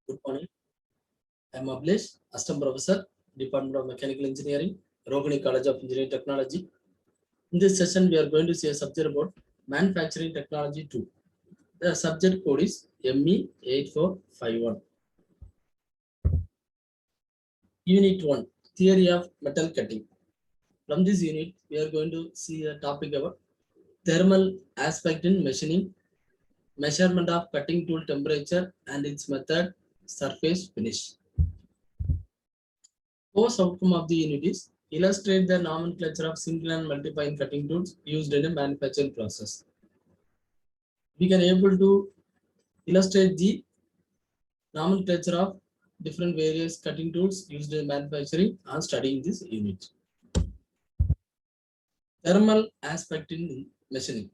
Good morning. I am Ablesh, Assistant Professor, Department of Mechanical Engineering, Rogani College of Engineering Technology. In this session, we are going to see a subject about Manufacturing Technology 2. The subject code is ME8451. Unit 1, Theory of Metal Cutting. From this unit, we are going to see a topic about thermal aspect in machining, measurement of cutting tool temperature and its method, surface finish. Course outcome of the unit is illustrate the nomenclature of single and multiplying cutting tools used in a manufacturing process. We can able to illustrate the nomenclature of different various cutting tools used in manufacturing and studying this unit. Thermal aspect in machining.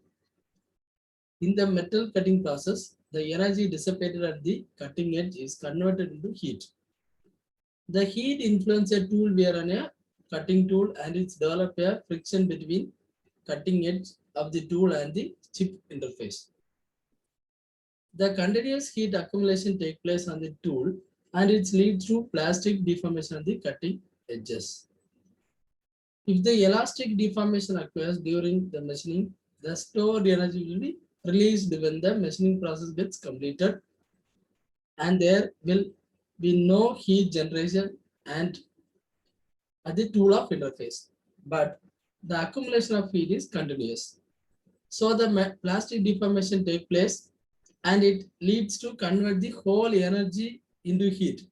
In the metal cutting process, the energy dissipated at the cutting edge is converted into heat. The heat influences a tool wear on a cutting tool and it's develop a friction between cutting edge of the tool and the chip interface. The continuous heat accumulation takes place on the tool and it leads to plastic deformation on the cutting edges. If the elastic deformation occurs during the machining, the stored energy will be released when the machining process gets completed and there will be no heat generation and at the tool of interface, but the accumulation of heat is continuous. So the plastic deformation takes place and it leads to convert the whole energy into heat.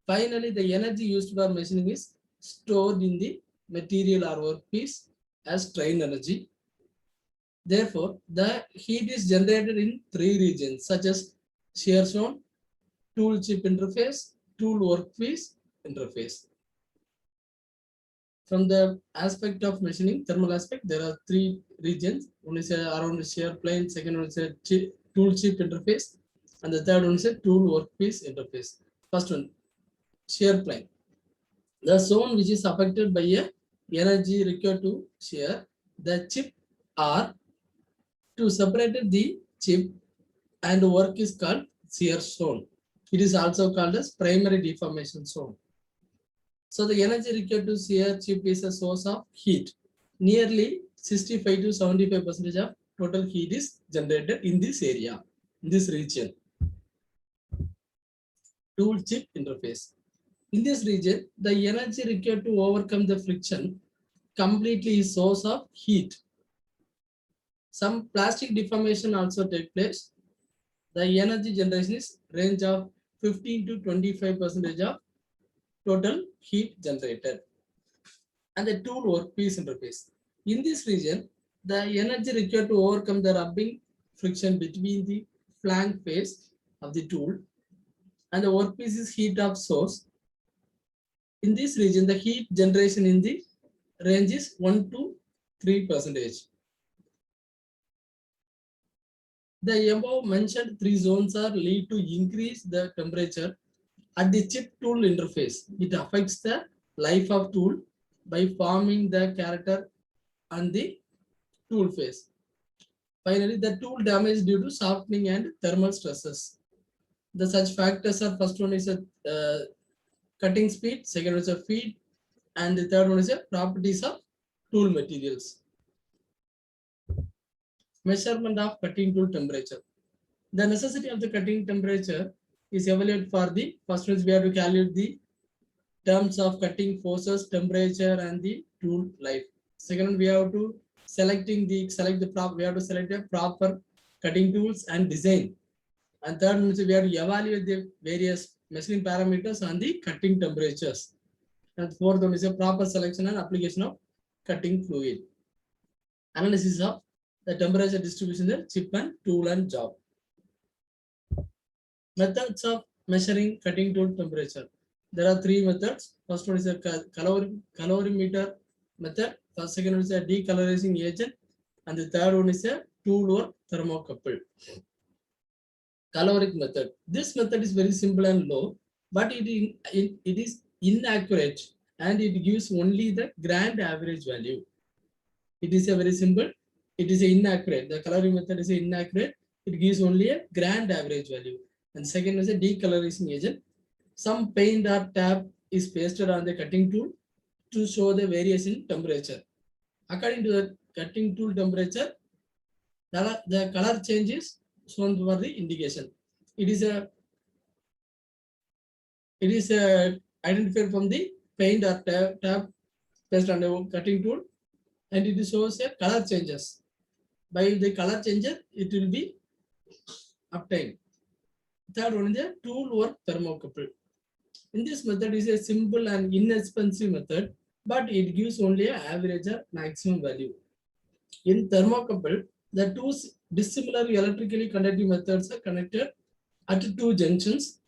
Finally, the energy used for machining is stored in the material or workpiece as strain energy. Therefore, the heat is generated in three regions such as shear zone, tool chip interface, tool workpiece interface. From the aspect of machining, thermal aspect, there are three regions. One is around shear plane, second one is a tool chip interface, and the third one is a tool workpiece interface. First one, shear plane. The zone which is affected by a energy required to shear the chip or to separate the chip and work is called shear zone. It is also called as primary deformation zone. So the energy required to shear chip is a source of heat. Nearly 65 to 75% of total heat is generated in this area, in this region. Tool chip interface. In this region, the energy required to overcome the friction completely is source of heat. Some plastic deformation also take place. The energy generation is range of 15 to 25% of total heat generated. And the tool workpiece interface. In this region, the energy required to overcome the rubbing friction between the flank face of the tool and the workpiece is heat of source. In this region, the heat generation in the range is 1 to 3%. The above mentioned three zones are lead to increase the temperature at the chip tool interface. It affects the life of tool by forming the character on the tool face. Finally, the tool damage due to softening and thermal stresses. The such factors are first one is a cutting speed, second one is a feed, and the third one is a properties of tool materials. Measurement of cutting tool temperature. The necessity of the cutting temperature is evaluated for the first one is we have to calculate the terms of cutting forces, temperature, and the tool life. Second one, we have to we have to select the proper cutting tools and design. And third one is we have to evaluate the various machining parameters on the cutting temperatures. And fourth one is a proper selection and application of cutting fluid. Analysis of the temperature distribution in the chip and tool and job. Methods of measuring cutting tool temperature. There are three methods. First one is a calorimeter method. Second one is a decolorizing agent. And the third one is a tool or thermocouple. Caloric method. This method is very simple and low, but it is inaccurate and it gives only the grand average value. It is a very simple. It is inaccurate. The caloric method is inaccurate. It gives only a grand average value. And second is a decolorizing agent. Some paint or tab is pasted on the cutting tool to show the various in temperature. According to the cutting tool temperature, the color change is shown for the indication. It is identified from the paint or tab based on the cutting tool, and it shows a color changes. By the color changer, it will be obtained. Third one is a tool work thermocouple. In this method is a simple and inexpensive method, but it gives only an average or maximum value. In thermocouple, the two dissimilar electrically conductive methods are connected at two junctions.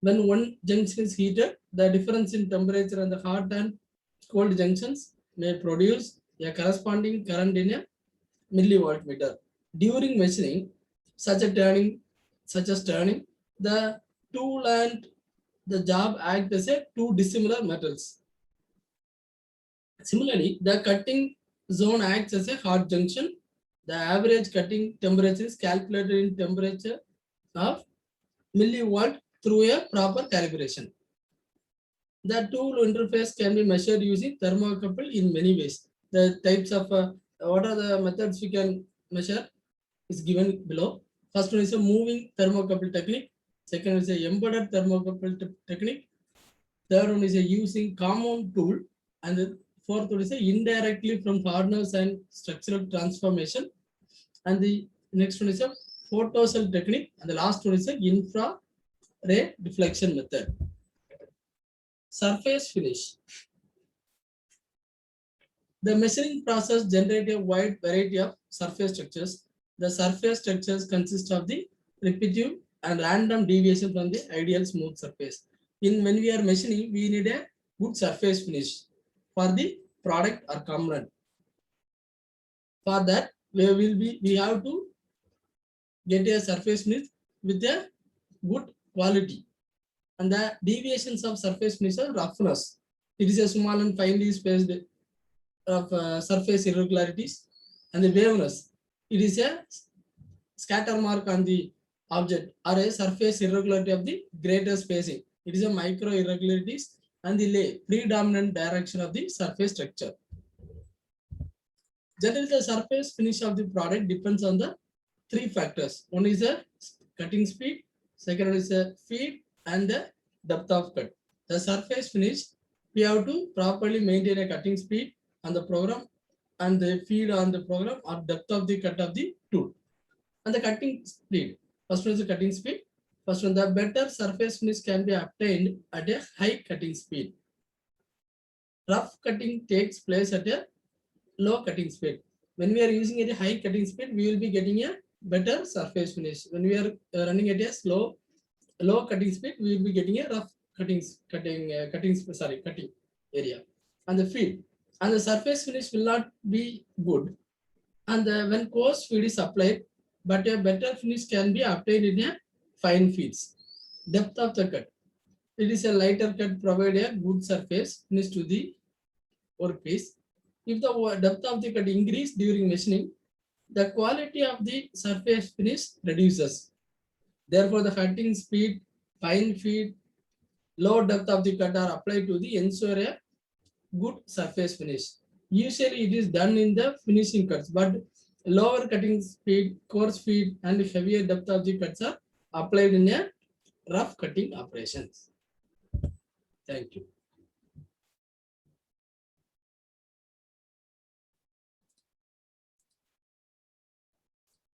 When one junction is heated, the difference in temperature and the hot and cold junctions may produce a corresponding current in a millivoltmeter. During machining, such as turning, the tool and the job act as a two dissimilar metals. Similarly, the cutting zone acts as a hot junction. The average cutting temperature is calculated in temperature of millivolt through a proper calibration. The tool interface can be measured using thermocouple in many ways. The types of what are the methods we can measure is given below. First one is a moving thermocouple technique. Second is a embedded thermocouple technique. Third one is a using compound tool, and the fourth one is a indirectly from hardness and structural transformation. And the next one is a photocell technique, and the last one is a infrared deflection method. Surface finish. The machining process generates a wide variety of surface structures. The surface structures consist of the repetitive and random deviation from the ideal smooth surface. When we are machining, we need a good surface finish for the product or component. For that, we have to get a surface finish with a good quality. And the deviations of surface finish are roughness. It is a small and finely spaced of surface irregularities. And the waviness, it is a scatter mark on the object or a surface irregularity of the greater spacing. It is a micro irregularities and the predominant direction of the surface structure. Generally, the surface finish of the product depends on the three factors. One is the cutting speed, second is the feed, and the depth of cut. The surface finish, we have to properly maintain a cutting speed on the program and the feed on the program or depth of the cut of the tool. And the cutting speed. First one is the cutting speed. First one, the better surface finish can be obtained at a high cutting speed. Rough cutting takes place at a low cutting speed. When we are using at a high cutting speed, we will be getting a better surface finish. When we are running at a low cutting speed, we will be getting a rough cutting area. And the feed and the surface finish will not be good. And when coarse feed is applied, but a better finish can be obtained in a fine feeds. Depth of the cut. It is a lighter cut provide a good surface finish to the workpiece. If the depth of the cut increase during machining, the quality of the surface finish reduces. Therefore, the cutting speed, fine feed, low depth of the cut are applied to the ensure a good surface finish. Usually, it is done in the finishing cuts, but lower cutting speed, coarse feed, and heavier depth of the cuts are applied in a rough cutting operations. Thank you.